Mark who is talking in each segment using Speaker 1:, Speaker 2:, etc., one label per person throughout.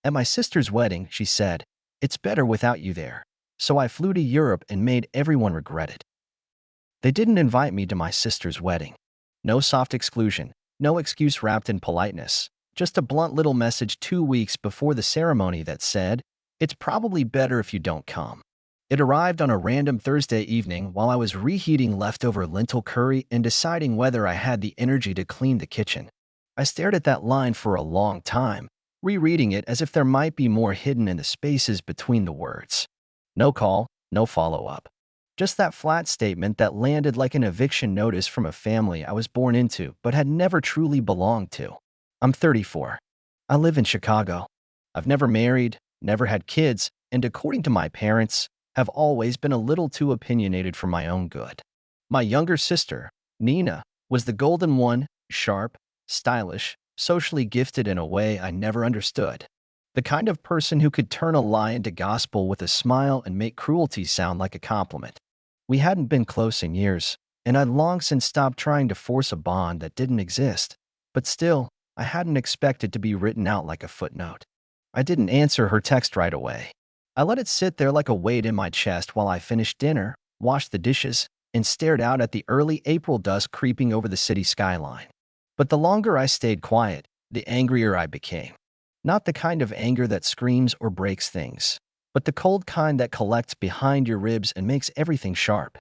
Speaker 1: At my sister's wedding, she said, "It's better without you there." So I flew to Europe and made everyone regret it. They didn't invite me to my sister's wedding. No soft exclusion, no excuse wrapped in politeness. Just a blunt little message 2 weeks before the ceremony that said, "It's probably better if you don't come." It arrived on a random Thursday evening while I was reheating leftover lentil curry and deciding whether I had the energy to clean the kitchen. I stared at that line for a long time, rereading it as if there might be more hidden in the spaces between the words. No call, no follow-up. Just that flat statement that landed like an eviction notice from a family I was born into but had never truly belonged to. I'm 34. I live in Chicago. I've never married, never had kids, and according to my parents, have always been a little too opinionated for my own good. My younger sister, Nina, was the golden one, sharp, stylish, socially gifted in a way I never understood. The kind of person who could turn a lie into gospel with a smile and make cruelty sound like a compliment. We hadn't been close in years, and I'd long since stopped trying to force a bond that didn't exist. But still, I hadn't expected to be written out like a footnote. I didn't answer her text right away. I let it sit there like a weight in my chest while I finished dinner, washed the dishes, and stared out at the early April dusk creeping over the city skyline. But the longer I stayed quiet, the angrier I became. Not the kind of anger that screams or breaks things, but the cold kind that collects behind your ribs and makes everything sharp.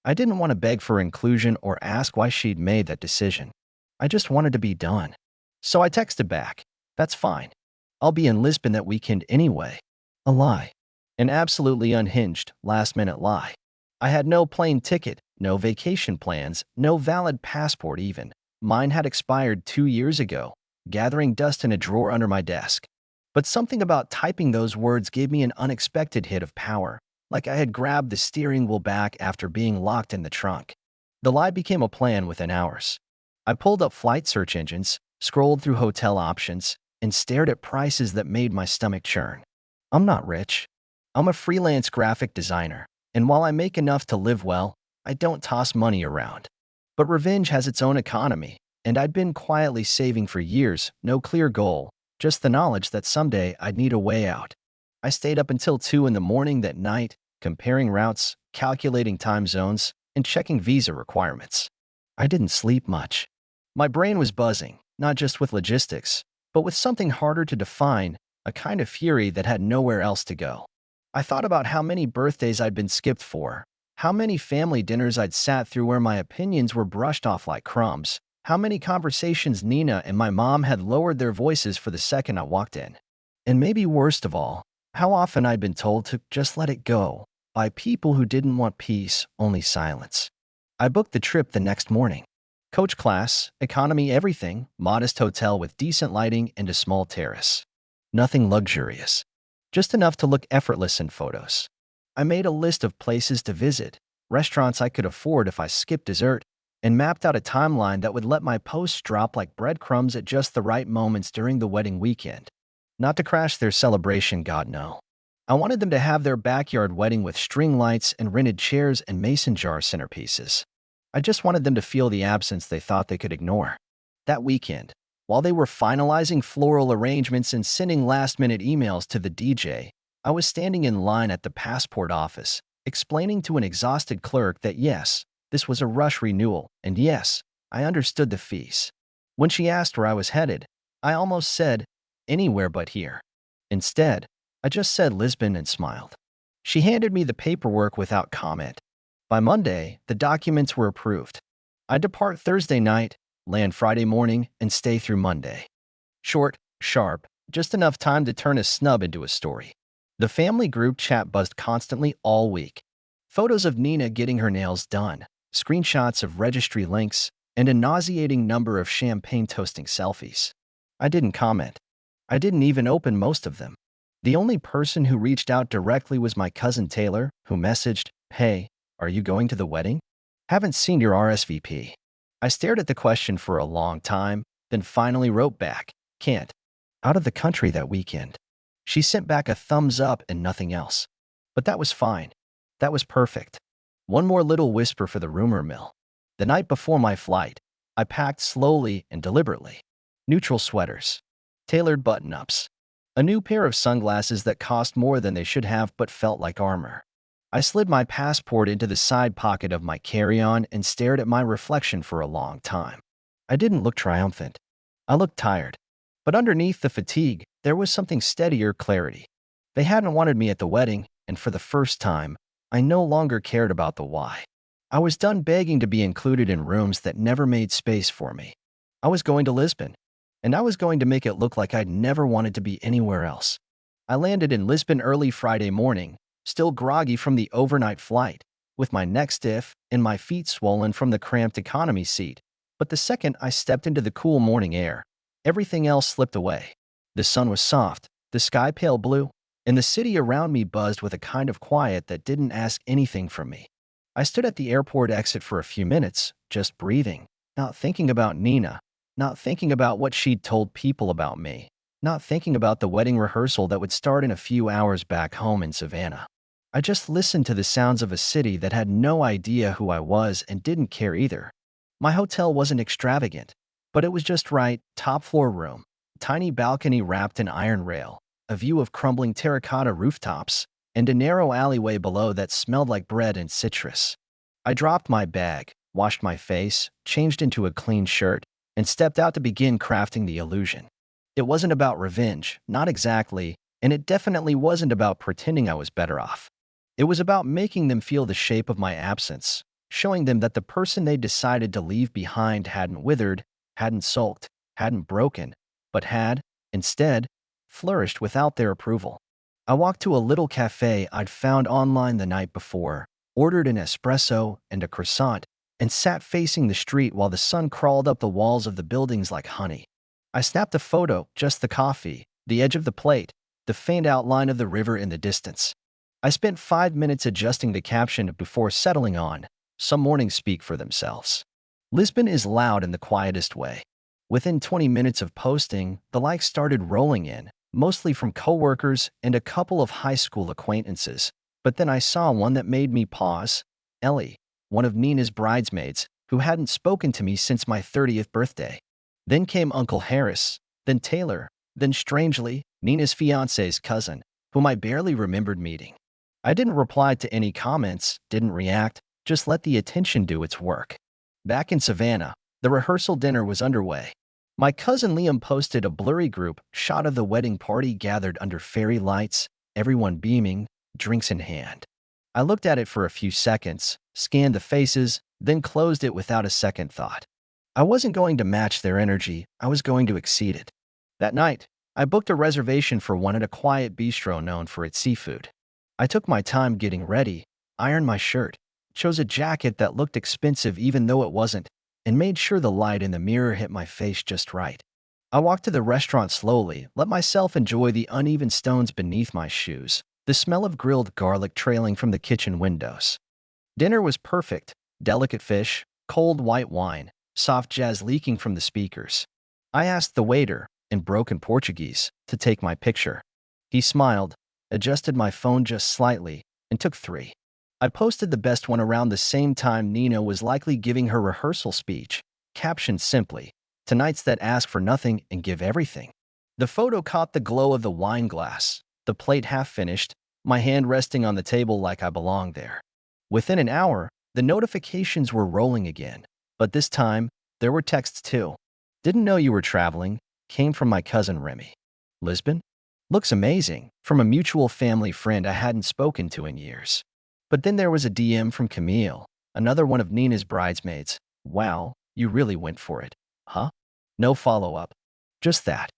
Speaker 1: I didn't want to beg for inclusion or ask why she'd made that decision. I just wanted to be done. So I texted back, "That's fine. I'll be in Lisbon that weekend anyway." A lie. An absolutely unhinged, last-minute lie. I had no plane ticket, no vacation plans, no valid passport even. Mine had expired 2 years ago, gathering dust in a drawer under my desk. But something about typing those words gave me an unexpected hit of power, like I had grabbed the steering wheel back after being locked in the trunk. The lie became a plan within hours. I pulled up flight search engines, scrolled through hotel options, and stared at prices that made my stomach churn. I'm not rich. I'm a freelance graphic designer, and while I make enough to live well, I don't toss money around. But revenge has its own economy, and I'd been quietly saving for years, no clear goal, just the knowledge that someday I'd need a way out. I stayed up until 2 in the morning that night, comparing routes, calculating time zones, and checking visa requirements. I didn't sleep much. My brain was buzzing, not just with logistics, but with something harder to define, a kind of fury that had nowhere else to go. I thought about how many birthdays I'd been skipped for, how many family dinners I'd sat through where my opinions were brushed off like crumbs, how many conversations Nina and my mom had lowered their voices for the second I walked in. And maybe worst of all, how often I'd been told to just let it go by people who didn't want peace, only silence. I booked the trip the next morning. Coach class, economy everything, modest hotel with decent lighting and a small terrace. Nothing luxurious. Just enough to look effortless in photos. I made a list of places to visit, restaurants I could afford if I skipped dessert, and mapped out a timeline that would let my posts drop like breadcrumbs at just the right moments during the wedding weekend. Not to crash their celebration, God no. I wanted them to have their backyard wedding with string lights and rented chairs and mason jar centerpieces. I just wanted them to feel the absence they thought they could ignore. That weekend, while they were finalizing floral arrangements and sending last-minute emails to the DJ, I was standing in line at the passport office, explaining to an exhausted clerk that yes, this was a rush renewal, and yes, I understood the fees. When she asked where I was headed, I almost said, anywhere but here. Instead, I just said Lisbon and smiled. She handed me the paperwork without comment. By Monday, the documents were approved. I depart Thursday night, land Friday morning, and stay through Monday. Short, sharp, just enough time to turn a snub into a story. The family group chat buzzed constantly all week. Photos of Nina getting her nails done, screenshots of registry links, and a nauseating number of champagne toasting selfies. I didn't comment. I didn't even open most of them. The only person who reached out directly was my cousin Taylor, who messaged, "Hey, are you going to the wedding? Haven't seen your RSVP." I stared at the question for a long time, then finally wrote back, "Can't. Out of the country that weekend." She sent back a thumbs up and nothing else. But that was fine. That was perfect. One more little whisper for the rumor mill. The night before my flight, I packed slowly and deliberately. Neutral sweaters, tailored button-ups, A new pair of sunglasses that cost more than they should have but felt like armor. I slid my passport into the side pocket of my carry-on and stared at my reflection for a long time. I didn't look triumphant. I looked tired. But underneath the fatigue, there was something steadier clarity. They hadn't wanted me at the wedding, and for the first time, I no longer cared about the why. I was done begging to be included in rooms that never made space for me. I was going to Lisbon, and I was going to make it look like I'd never wanted to be anywhere else. I landed in Lisbon early Friday morning, still groggy from the overnight flight, with my neck stiff and my feet swollen from the cramped economy seat. But the second I stepped into the cool morning air, everything else slipped away. The sun was soft, the sky pale blue, and the city around me buzzed with a kind of quiet that didn't ask anything from me. I stood at the airport exit for a few minutes, just breathing, not thinking about Nina, not thinking about what she'd told people about me, not thinking about the wedding rehearsal that would start in a few hours back home in Savannah. I just listened to the sounds of a city that had no idea who I was and didn't care either. My hotel wasn't extravagant, but it was just right, top-floor room, tiny balcony wrapped in iron rail, a view of crumbling terracotta rooftops, and a narrow alleyway below that smelled like bread and citrus. I dropped my bag, washed my face, changed into a clean shirt, and stepped out to begin crafting the illusion. It wasn't about revenge, not exactly, and it definitely wasn't about pretending I was better off. It was about making them feel the shape of my absence, showing them that the person they decided to leave behind hadn't withered, hadn't sulked, hadn't broken, but had, instead, flourished without their approval. I walked to a little cafe I'd found online the night before, ordered an espresso and a croissant, and sat facing the street while the sun crawled up the walls of the buildings like honey. I snapped a photo, just the coffee, the edge of the plate, the faint outline of the river in the distance. I spent 5 minutes adjusting the caption before settling on, "Some mornings speak for themselves." Lisbon is loud in the quietest way. Within 20 minutes of posting, the likes started rolling in, mostly from coworkers and a couple of high school acquaintances. But then I saw one that made me pause. Ellie, one of Nina's bridesmaids, who hadn't spoken to me since my 30th birthday. Then came Uncle Harris, then Taylor, then strangely, Nina's fiancé's cousin, whom I barely remembered meeting. I didn't reply to any comments, didn't react, just let the attention do its work. Back in Savannah, the rehearsal dinner was underway. My cousin Liam posted a blurry group shot of the wedding party gathered under fairy lights, everyone beaming, drinks in hand. I looked at it for a few seconds, scanned the faces, then closed it without a second thought. I wasn't going to match their energy, I was going to exceed it. That night, I booked a reservation for one at a quiet bistro known for its seafood. I took my time getting ready, ironed my shirt, chose a jacket that looked expensive even though it wasn't, and made sure the light in the mirror hit my face just right. I walked to the restaurant slowly, let myself enjoy the uneven stones beneath my shoes, the smell of grilled garlic trailing from the kitchen windows. Dinner was perfect, delicate fish, cold white wine, soft jazz leaking from the speakers. I asked the waiter, in broken Portuguese, to take my picture. He smiled, adjusted my phone just slightly, and took 3. I posted the best one around the same time Nina was likely giving her rehearsal speech, captioned simply, "Tonight's that ask for nothing and give everything." The photo caught the glow of the wine glass, the plate half finished, my hand resting on the table like I belonged there. Within an hour, the notifications were rolling again, but this time, there were texts too. "Didn't know you were traveling," came from my cousin Remy. "Lisbon? Looks amazing," from a mutual family friend I hadn't spoken to in years. But then there was a DM from Camille, another one of Nina's bridesmaids. "Wow, you really went for it, huh?" No follow-up. Just that.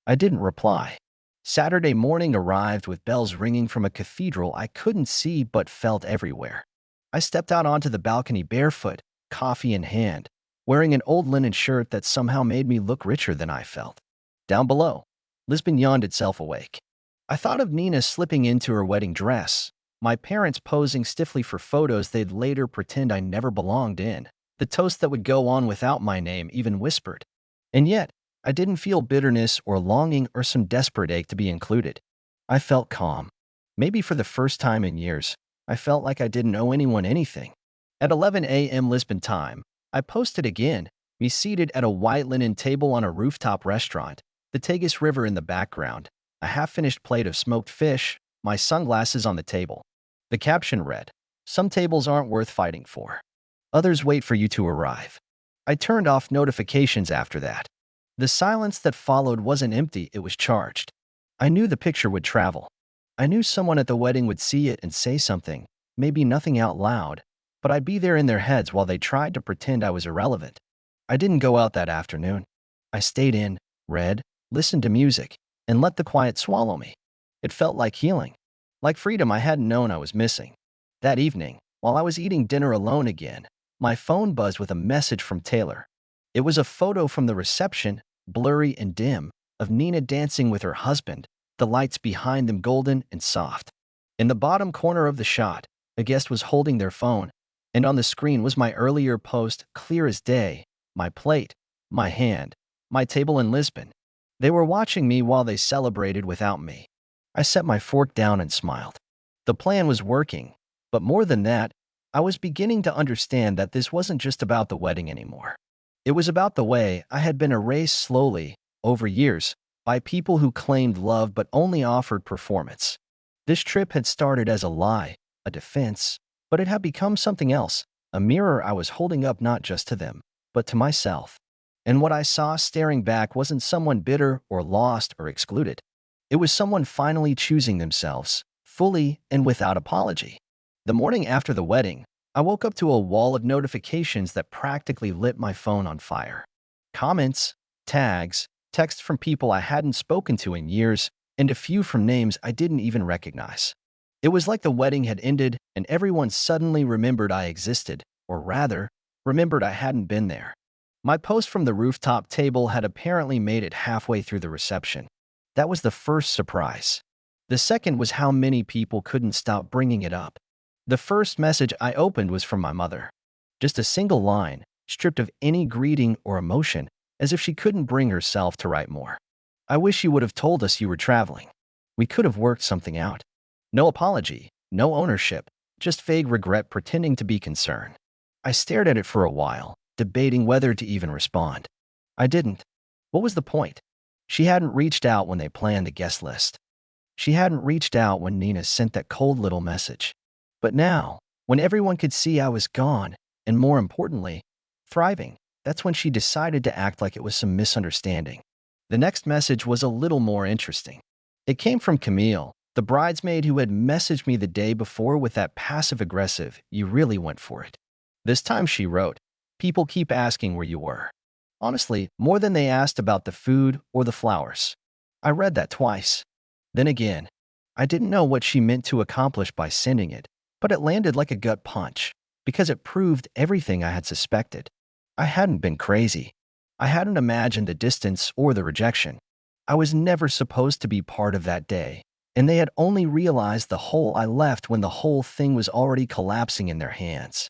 Speaker 1: I didn't reply. Saturday morning arrived with bells ringing from a cathedral I couldn't see but felt everywhere. I stepped out onto the balcony barefoot, coffee in hand, wearing an old linen shirt that somehow made me look richer than I felt. Down below, Lisbon yawned itself awake. I thought of Nina slipping into her wedding dress, my parents posing stiffly for photos they'd later pretend I never belonged in, the toast that would go on without my name even whispered. And yet, I didn't feel bitterness or longing or some desperate ache to be included. I felt calm. Maybe for the first time in years, I felt like I didn't owe anyone anything. At 11 a.m. Lisbon time, I posted again, me seated at a white linen table on a rooftop restaurant, the Tagus River in the background, a half-finished plate of smoked fish, my sunglasses on the table. The caption read, "Some tables aren't worth fighting for. Others wait for you to arrive." I turned off notifications after that. The silence that followed wasn't empty, it was charged. I knew the picture would travel. I knew someone at the wedding would see it and say something, maybe nothing out loud, but I'd be there in their heads while they tried to pretend I was irrelevant. I didn't go out that afternoon. I stayed in, read, listened to music, and let the quiet swallow me. It felt like healing, like freedom I hadn't known I was missing. That evening, while I was eating dinner alone again, my phone buzzed with a message from Taylor. It was a photo from the reception, blurry and dim, of Nina dancing with her husband, the lights behind them golden and soft. In the bottom corner of the shot, a guest was holding their phone, and on the screen was my earlier post, clear as day, my plate, my hand, my table in Lisbon. They were watching me while they celebrated without me. I set my fork down and smiled. The plan was working, but more than that, I was beginning to understand that this wasn't just about the wedding anymore. It was about the way I had been erased slowly, over years, by people who claimed love but only offered performance. This trip had started as a lie, a defense, but it had become something else, a mirror I was holding up not just to them, but to myself. And what I saw staring back wasn't someone bitter or lost or excluded. It was someone finally choosing themselves, fully and without apology. The morning after the wedding, I woke up to a wall of notifications that practically lit my phone on fire. Comments, tags, texts from people I hadn't spoken to in years, and a few from names I didn't even recognize. It was like the wedding had ended and everyone suddenly remembered I existed, or rather, remembered I hadn't been there. My post from the rooftop table had apparently made it halfway through the reception. That was the first surprise. The second was how many people couldn't stop bringing it up. The first message I opened was from my mother. Just a single line, stripped of any greeting or emotion, as if she couldn't bring herself to write more. "I wish you would have told us you were traveling. We could have worked something out." No apology, no ownership, just vague regret pretending to be concerned. I stared at it for a while, debating whether to even respond. I didn't. What was the point? She hadn't reached out when they planned the guest list. She hadn't reached out when Nina sent that cold little message. But now, when everyone could see I was gone, and more importantly, thriving, that's when she decided to act like it was some misunderstanding. The next message was a little more interesting. It came from Camille, the bridesmaid who had messaged me the day before with that passive-aggressive, "You really went for it." This time she wrote, "People keep asking where you were." Honestly, more than they asked about the food or the flowers. I read that twice. Then again, I didn't know what she meant to accomplish by sending it, but it landed like a gut punch, because it proved everything I had suspected. I hadn't been crazy. I hadn't imagined the distance or the rejection. I was never supposed to be part of that day, and they had only realized the hole I left when the whole thing was already collapsing in their hands.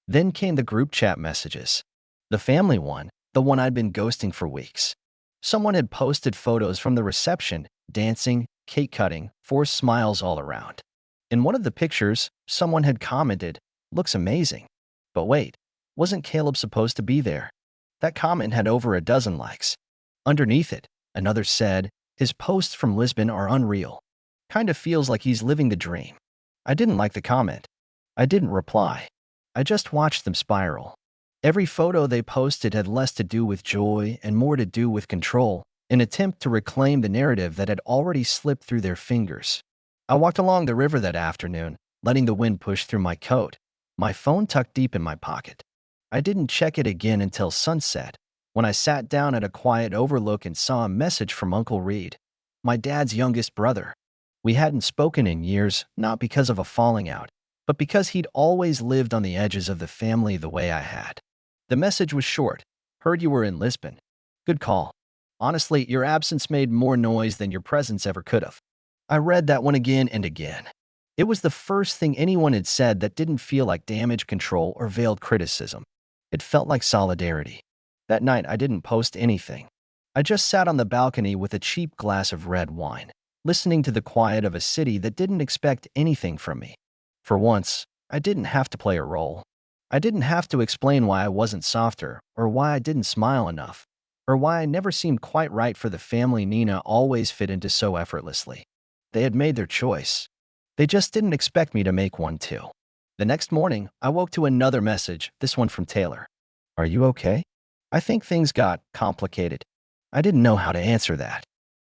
Speaker 1: Then came the group chat messages. The family one, the one I'd been ghosting for weeks. Someone had posted photos from the reception, dancing, cake cutting, forced smiles all around. In one of the pictures, someone had commented, "Looks amazing." But wait, wasn't Caleb supposed to be there? That comment had over a dozen likes. Underneath it, another said, "His posts from Lisbon are unreal. Kind of feels like he's living the dream." I didn't like the comment. I didn't reply. I just watched them spiral. Every photo they posted had less to do with joy and more to do with control, an attempt to reclaim the narrative that had already slipped through their fingers. I walked along the river that afternoon, letting the wind push through my coat, my phone tucked deep in my pocket. I didn't check it again until sunset, when I sat down at a quiet overlook and saw a message from Uncle Reed, my dad's youngest brother. We hadn't spoken in years, not because of a falling out, but because he'd always lived on the edges of the family the way I had. The message was short. "Heard you were in Lisbon. Good call. Honestly, your absence made more noise than your presence ever could have." I read that one again and again. It was the first thing anyone had said that didn't feel like damage control or veiled criticism. It felt like solidarity. That night, I didn't post anything. I just sat on the balcony with a cheap glass of red wine, listening to the quiet of a city that didn't expect anything from me. For once, I didn't have to play a role. I didn't have to explain why I wasn't softer or why I didn't smile enough. or why I never seemed quite right for the family Nina always fit into so effortlessly. They had made their choice. They just didn't expect me to make one too. The next morning, I woke to another message, this one from Taylor. Are you okay? I think things got complicated. I didn't know how to answer that.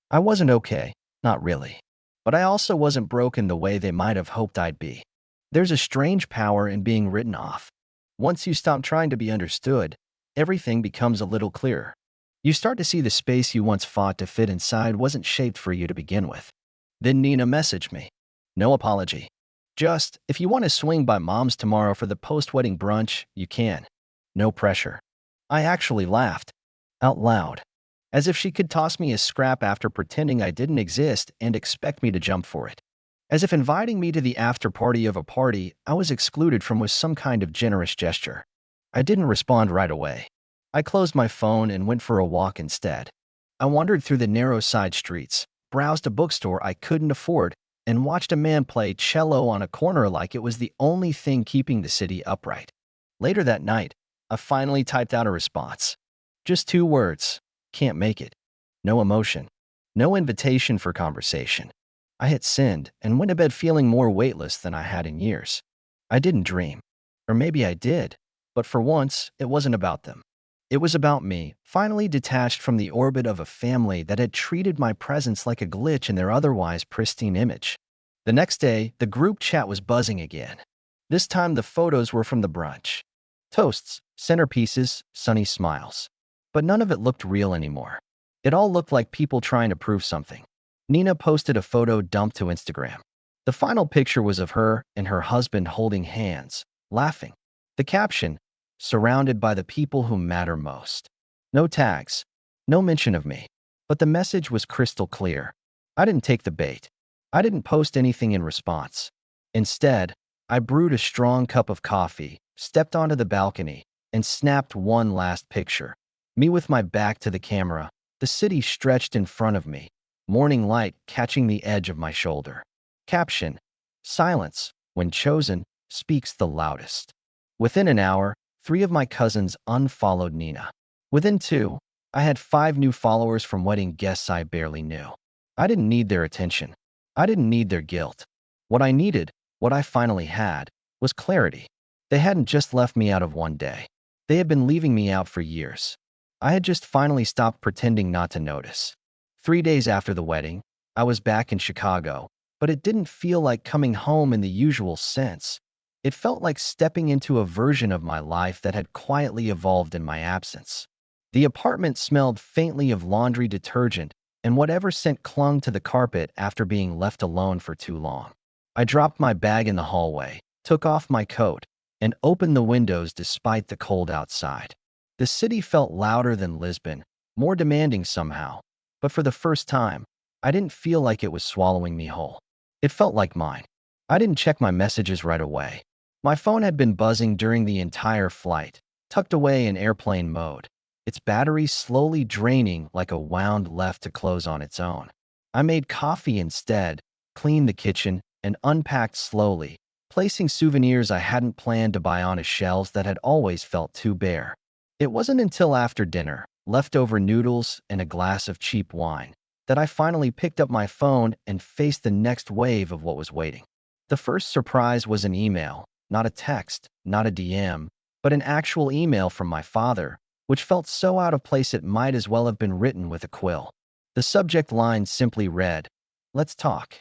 Speaker 1: I wasn't okay, not really. But I also wasn't broken the way they might have hoped I'd be. There's a strange power in being written off. Once you stop trying to be understood, everything becomes a little clearer. You start to see the space you once fought to fit inside wasn't shaped for you to begin with. Then Nina messaged me. No apology. Just, if you want to swing by Mom's tomorrow for the post-wedding brunch, you can. No pressure. I actually laughed. Out loud. As if she could toss me a scrap after pretending I didn't exist and expect me to jump for it. As if inviting me to the after-party of a party I was excluded from was some kind of generous gesture. I didn't respond right away. I closed my phone and went for a walk instead. I wandered through the narrow side streets, browsed a bookstore I couldn't afford, and watched a man play cello on a corner like it was the only thing keeping the city upright. Later that night, I finally typed out a response. Just 2 words. Can't make it. No emotion. No invitation for conversation. I hit send and went to bed feeling more weightless than I had in years. I didn't dream. Or maybe I did. But for once, it wasn't about them. It was about me, finally detached from the orbit of a family that had treated my presence like a glitch in their otherwise pristine image. The next day, the group chat was buzzing again. This time the photos were from the brunch. Toasts, centerpieces, sunny smiles. But none of it looked real anymore. It all looked like people trying to prove something. Nina posted a photo dumped to Instagram. The final picture was of her and her husband holding hands, laughing. The caption, surrounded by the people who matter most. No tags, no mention of me. But the message was crystal clear. I didn't take the bait. I didn't post anything in response. Instead, I brewed a strong cup of coffee, stepped onto the balcony, and snapped one last picture. Me with my back to the camera, the city stretched in front of me, morning light catching the edge of my shoulder. Caption, silence, when chosen, speaks the loudest. Within an hour, 3 of my cousins unfollowed Nina. Within 2, I had 5 new followers from wedding guests I barely knew. I didn't need their attention. I didn't need their guilt. What I needed, what I finally had, was clarity. They hadn't just left me out of one day. They had been leaving me out for years. I had just finally stopped pretending not to notice. 3 days after the wedding, I was back in Chicago, but it didn't feel like coming home in the usual sense. It felt like stepping into a version of my life that had quietly evolved in my absence. The apartment smelled faintly of laundry detergent, and whatever scent clung to the carpet after being left alone for too long. I dropped my bag in the hallway, took off my coat, and opened the windows despite the cold outside. The city felt louder than Lisbon, more demanding somehow, but for the first time, I didn't feel like it was swallowing me whole. It felt like mine. I didn't check my messages right away. My phone had been buzzing during the entire flight, tucked away in airplane mode, its battery slowly draining like a wound left to close on its own. I made coffee instead, cleaned the kitchen, and unpacked slowly, placing souvenirs I hadn't planned to buy onto shelves that had always felt too bare. It wasn't until after dinner, leftover noodles, and a glass of cheap wine, that I finally picked up my phone and faced the next wave of what was waiting. The first surprise was an email, not a text, not a DM, but an actual email from my father, which felt so out of place it might as well have been written with a quill. The subject line simply read, "Let's talk."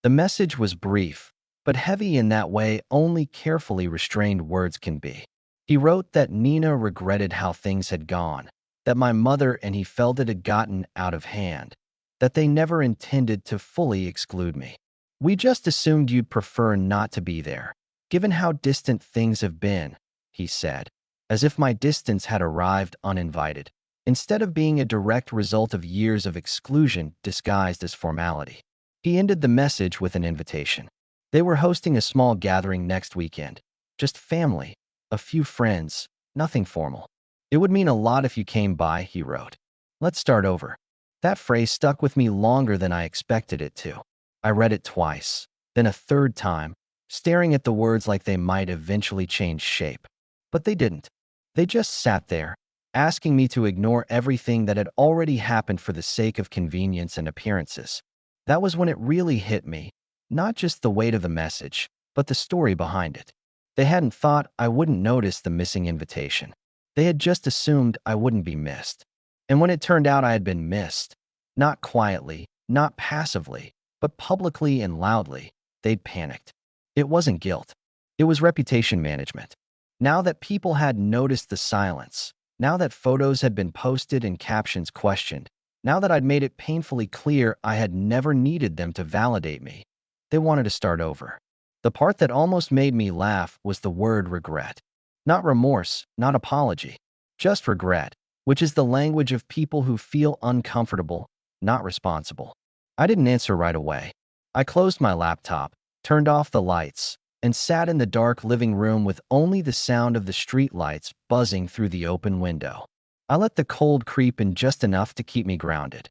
Speaker 1: The message was brief, but heavy in that way only carefully restrained words can be. He wrote that Nina regretted how things had gone, that my mother and he felt it had gotten out of hand, that they never intended to fully exclude me. "We just assumed you'd prefer not to be there, given how distant things have been," he said, as if my distance had arrived uninvited, instead of being a direct result of years of exclusion disguised as formality. He ended the message with an invitation. They were hosting a small gathering next weekend, just family, a few friends, nothing formal. "It would mean a lot if you came by," he wrote. "Let's start over." That phrase stuck with me longer than I expected it to. I read it twice, then a third time, staring at the words like they might eventually change shape. But they didn't. They just sat there, asking me to ignore everything that had already happened for the sake of convenience and appearances. That was when it really hit me, not just the weight of the message, but the story behind it. They hadn't thought I wouldn't notice the missing invitation. They had just assumed I wouldn't be missed. And when it turned out I had been missed, not quietly, not passively, but publicly and loudly, they'd panicked. It wasn't guilt. It was reputation management. Now that people had noticed the silence, now that photos had been posted and captions questioned, now that I'd made it painfully clear I had never needed them to validate me, they wanted to start over. The part that almost made me laugh was the word regret. Not remorse, not apology, just regret, which is the language of people who feel uncomfortable, not responsible. I didn't answer right away. I closed my laptop, turned off the lights, and sat in the dark living room with only the sound of the street lights buzzing through the open window. I let the cold creep in just enough to keep me grounded.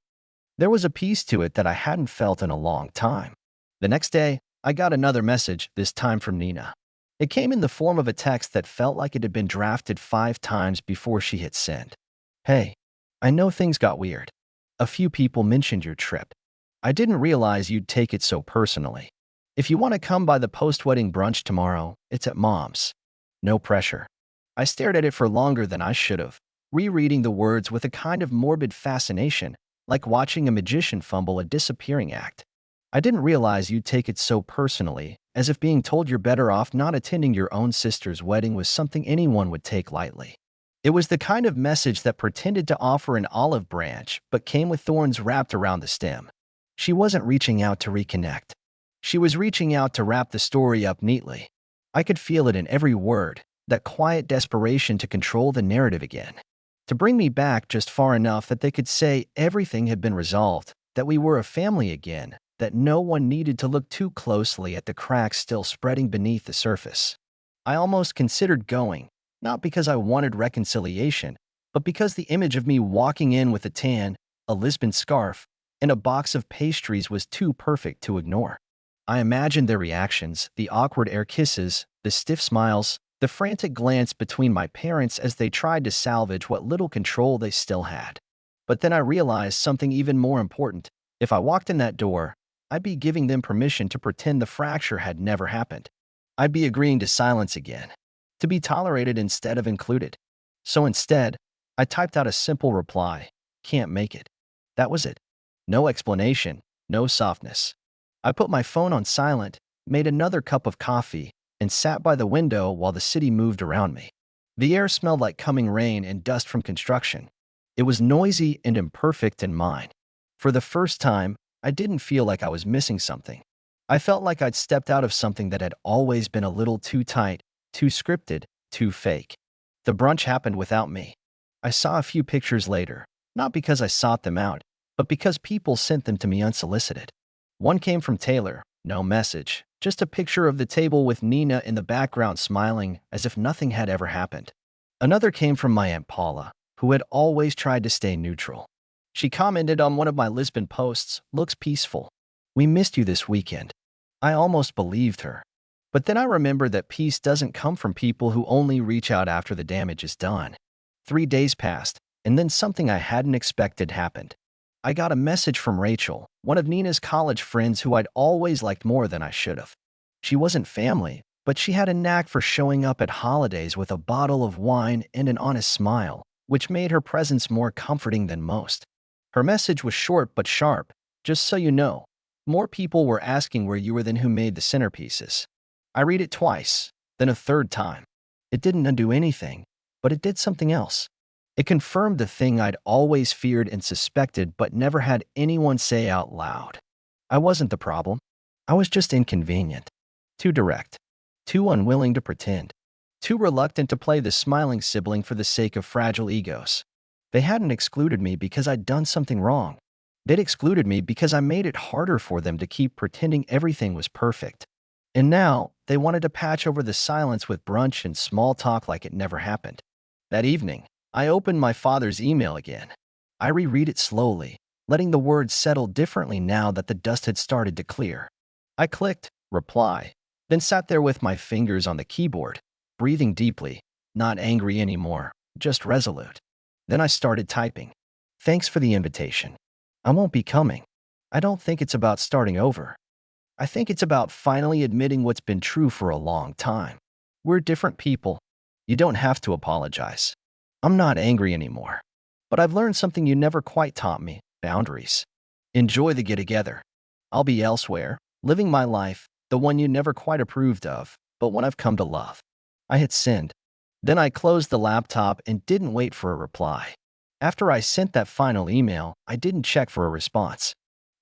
Speaker 1: There was a peace to it that I hadn't felt in a long time. The next day, I got another message, this time from Nina. It came in the form of a text that felt like it had been drafted 5 times before she hit send. Hey, I know things got weird. A few people mentioned your trip. I didn't realize you'd take it so personally. If you want to come by the post-wedding brunch tomorrow, it's at Mom's. No pressure. I stared at it for longer than I should have, rereading the words with a kind of morbid fascination, like watching a magician fumble a disappearing act. I didn't realize you'd take it so personally, as if being told you're better off not attending your own sister's wedding was something anyone would take lightly. It was the kind of message that pretended to offer an olive branch but came with thorns wrapped around the stem. She wasn't reaching out to reconnect. She was reaching out to wrap the story up neatly. I could feel it in every word, that quiet desperation to control the narrative again. To bring me back just far enough that they could say everything had been resolved, that we were a family again, that no one needed to look too closely at the cracks still spreading beneath the surface. I almost considered going, not because I wanted reconciliation, but because the image of me walking in with a tan, a Lisbon scarf, and a box of pastries was too perfect to ignore. I imagined their reactions, the awkward air kisses, the stiff smiles, the frantic glance between my parents as they tried to salvage what little control they still had. But then I realized something even more important. If I walked in that door, I'd be giving them permission to pretend the fracture had never happened. I'd be agreeing to silence again, to be tolerated instead of included. So instead, I typed out a simple reply, "Can't make it." That was it. No explanation, no softness. I put my phone on silent, made another cup of coffee, and sat by the window while the city moved around me. The air smelled like coming rain and dust from construction. It was noisy and imperfect and mine. For the first time, I didn't feel like I was missing something. I felt like I'd stepped out of something that had always been a little too tight, too scripted, too fake. The brunch happened without me. I saw a few pictures later, not because I sought them out, but because people sent them to me unsolicited. One came from Taylor, no message, just a picture of the table with Nina in the background smiling as if nothing had ever happened. Another came from my Aunt Paula, who had always tried to stay neutral. She commented on one of my Lisbon posts, "Looks peaceful. We missed you this weekend." I almost believed her. But then I remembered that peace doesn't come from people who only reach out after the damage is done. 3 days passed, and then something I hadn't expected happened. I got a message from Rachel, one of Nina's college friends who I'd always liked more than I should have. She wasn't family, but she had a knack for showing up at holidays with a bottle of wine and an honest smile, which made her presence more comforting than most. Her message was short but sharp. "Just so you know, more people were asking where you were than who made the centerpieces." I read it twice, then a third time. It didn't undo anything, but it did something else. It confirmed the thing I'd always feared and suspected but never had anyone say out loud. I wasn't the problem. I was just inconvenient. Too direct. Too unwilling to pretend. Too reluctant to play the smiling sibling for the sake of fragile egos. They hadn't excluded me because I'd done something wrong. They'd excluded me because I made it harder for them to keep pretending everything was perfect. And now, they wanted to patch over the silence with brunch and small talk like it never happened. That evening, I opened my father's email again. I reread it slowly, letting the words settle differently now that the dust had started to clear. I clicked reply, then sat there with my fingers on the keyboard, breathing deeply, not angry anymore, just resolute. Then I started typing. Thanks for the invitation. I won't be coming. I don't think it's about starting over. I think it's about finally admitting what's been true for a long time. We're different people. You don't have to apologize. I'm not angry anymore. But I've learned something you never quite taught me: boundaries. Enjoy the get-together. I'll be elsewhere, living my life, the one you never quite approved of, but one I've come to love. I hit send. Then I closed the laptop and didn't wait for a reply. After I sent that final email, I didn't check for a response.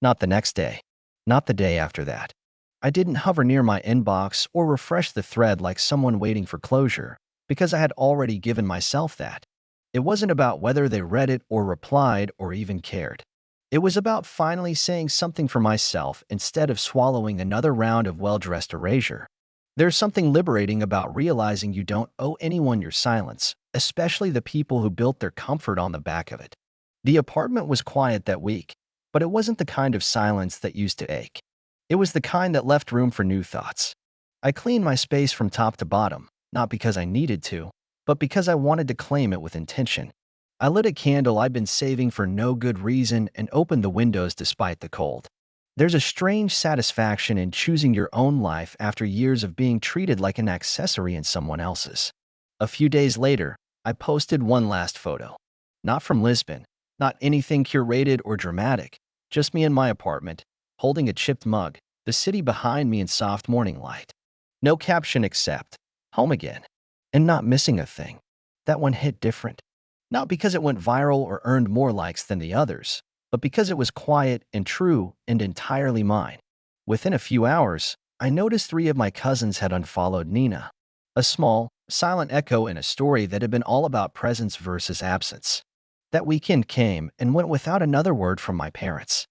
Speaker 1: Not the next day. Not the day after that. I didn't hover near my inbox or refresh the thread like someone waiting for closure, because I had already given myself that. It wasn't about whether they read it or replied or even cared. It was about finally saying something for myself instead of swallowing another round of well-dressed erasure. There's something liberating about realizing you don't owe anyone your silence, especially the people who built their comfort on the back of it. The apartment was quiet that week, but it wasn't the kind of silence that used to ache. It was the kind that left room for new thoughts. I cleaned my space from top to bottom, not because I needed to, but because I wanted to claim it with intention. I lit a candle I'd been saving for no good reason and opened the windows despite the cold. There's a strange satisfaction in choosing your own life after years of being treated like an accessory in someone else's. A few days later, I posted one last photo. Not from Lisbon, not anything curated or dramatic, just me in my apartment, holding a chipped mug, the city behind me in soft morning light. No caption except, home again, and not missing a thing. That one hit different. Not because it went viral or earned more likes than the others, but because it was quiet and true and entirely mine. Within a few hours, I noticed 3 of my cousins had unfollowed Nina. A small, silent echo in a story that had been all about presence versus absence. That weekend came and went without another word from my parents.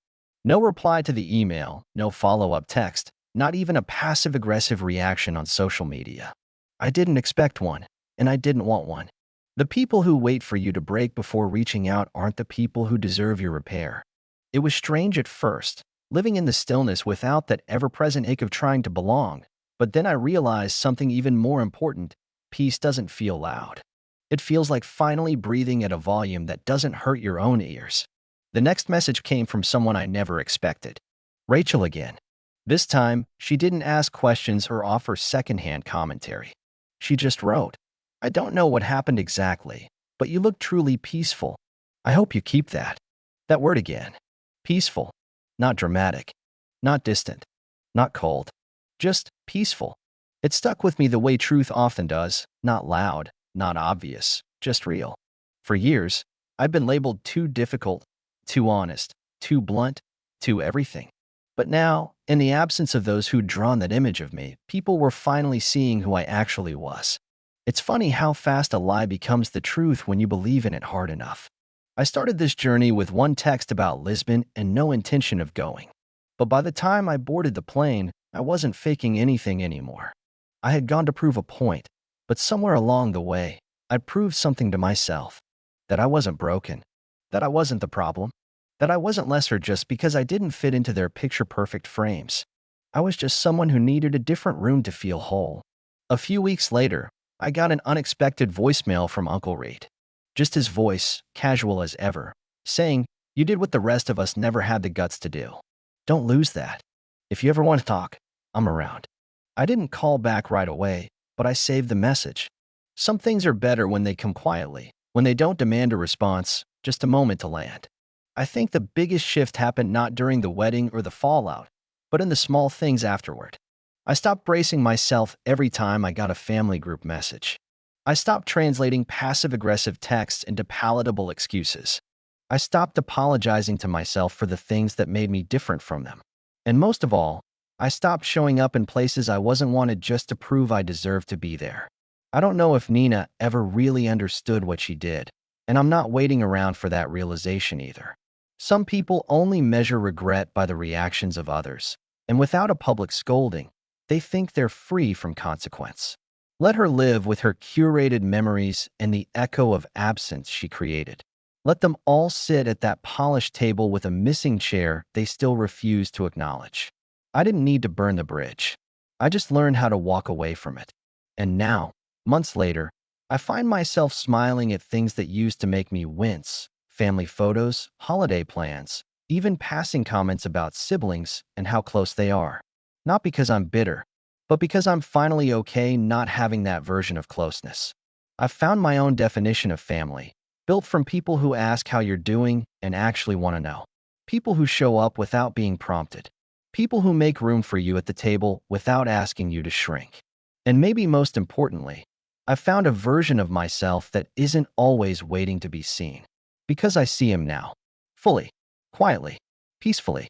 Speaker 1: No reply to the email, no follow-up text, not even a passive-aggressive reaction on social media. I didn't expect one, and I didn't want one. The people who wait for you to break before reaching out aren't the people who deserve your repair. It was strange at first, living in the stillness without that ever-present ache of trying to belong, but then I realized something even more important: peace doesn't feel loud. It feels like finally breathing at a volume that doesn't hurt your own ears. The next message came from someone I never expected. Rachel again. This time, she didn't ask questions or offer secondhand commentary. She just wrote, "I don't know what happened exactly, but you look truly peaceful. I hope you keep that." That word again. Peaceful. Not dramatic. Not distant. Not cold. Just peaceful. It stuck with me the way truth often does, not loud, not obvious, just real. For years, I've been labeled too difficult, too honest, too blunt, too everything. But now, in the absence of those who'd drawn that image of me, people were finally seeing who I actually was. It's funny how fast a lie becomes the truth when you believe in it hard enough. I started this journey with one text about Lisbon and no intention of going. But by the time I boarded the plane, I wasn't faking anything anymore. I had gone to prove a point, but somewhere along the way, I'd proved something to myself. That I wasn't broken. That I wasn't the problem. That I wasn't lesser just because I didn't fit into their picture-perfect frames. I was just someone who needed a different room to feel whole. A few weeks later, I got an unexpected voicemail from Uncle Reed. Just his voice, casual as ever, saying, "You did what the rest of us never had the guts to do. Don't lose that. If you ever want to talk, I'm around." I didn't call back right away, but I saved the message. Some things are better when they come quietly, when they don't demand a response, just a moment to land. I think the biggest shift happened not during the wedding or the fallout, but in the small things afterward. I stopped bracing myself every time I got a family group message. I stopped translating passive-aggressive texts into palatable excuses. I stopped apologizing to myself for the things that made me different from them. And most of all, I stopped showing up in places I wasn't wanted just to prove I deserved to be there. I don't know if Nina ever really understood what she did, and I'm not waiting around for that realization either. Some people only measure regret by the reactions of others, and without a public scolding, they think they're free from consequence. Let her live with her curated memories and the echo of absence she created. Let them all sit at that polished table with a missing chair they still refuse to acknowledge. I didn't need to burn the bridge. I just learned how to walk away from it. And now, months later, I find myself smiling at things that used to make me wince: family photos, holiday plans, even passing comments about siblings and how close they are. Not because I'm bitter, but because I'm finally okay not having that version of closeness. I've found my own definition of family, built from people who ask how you're doing and actually want to know. People who show up without being prompted. People who make room for you at the table without asking you to shrink. And maybe most importantly, I've found a version of myself that isn't always waiting to be seen. Because I see him now. Fully. Quietly. Peacefully.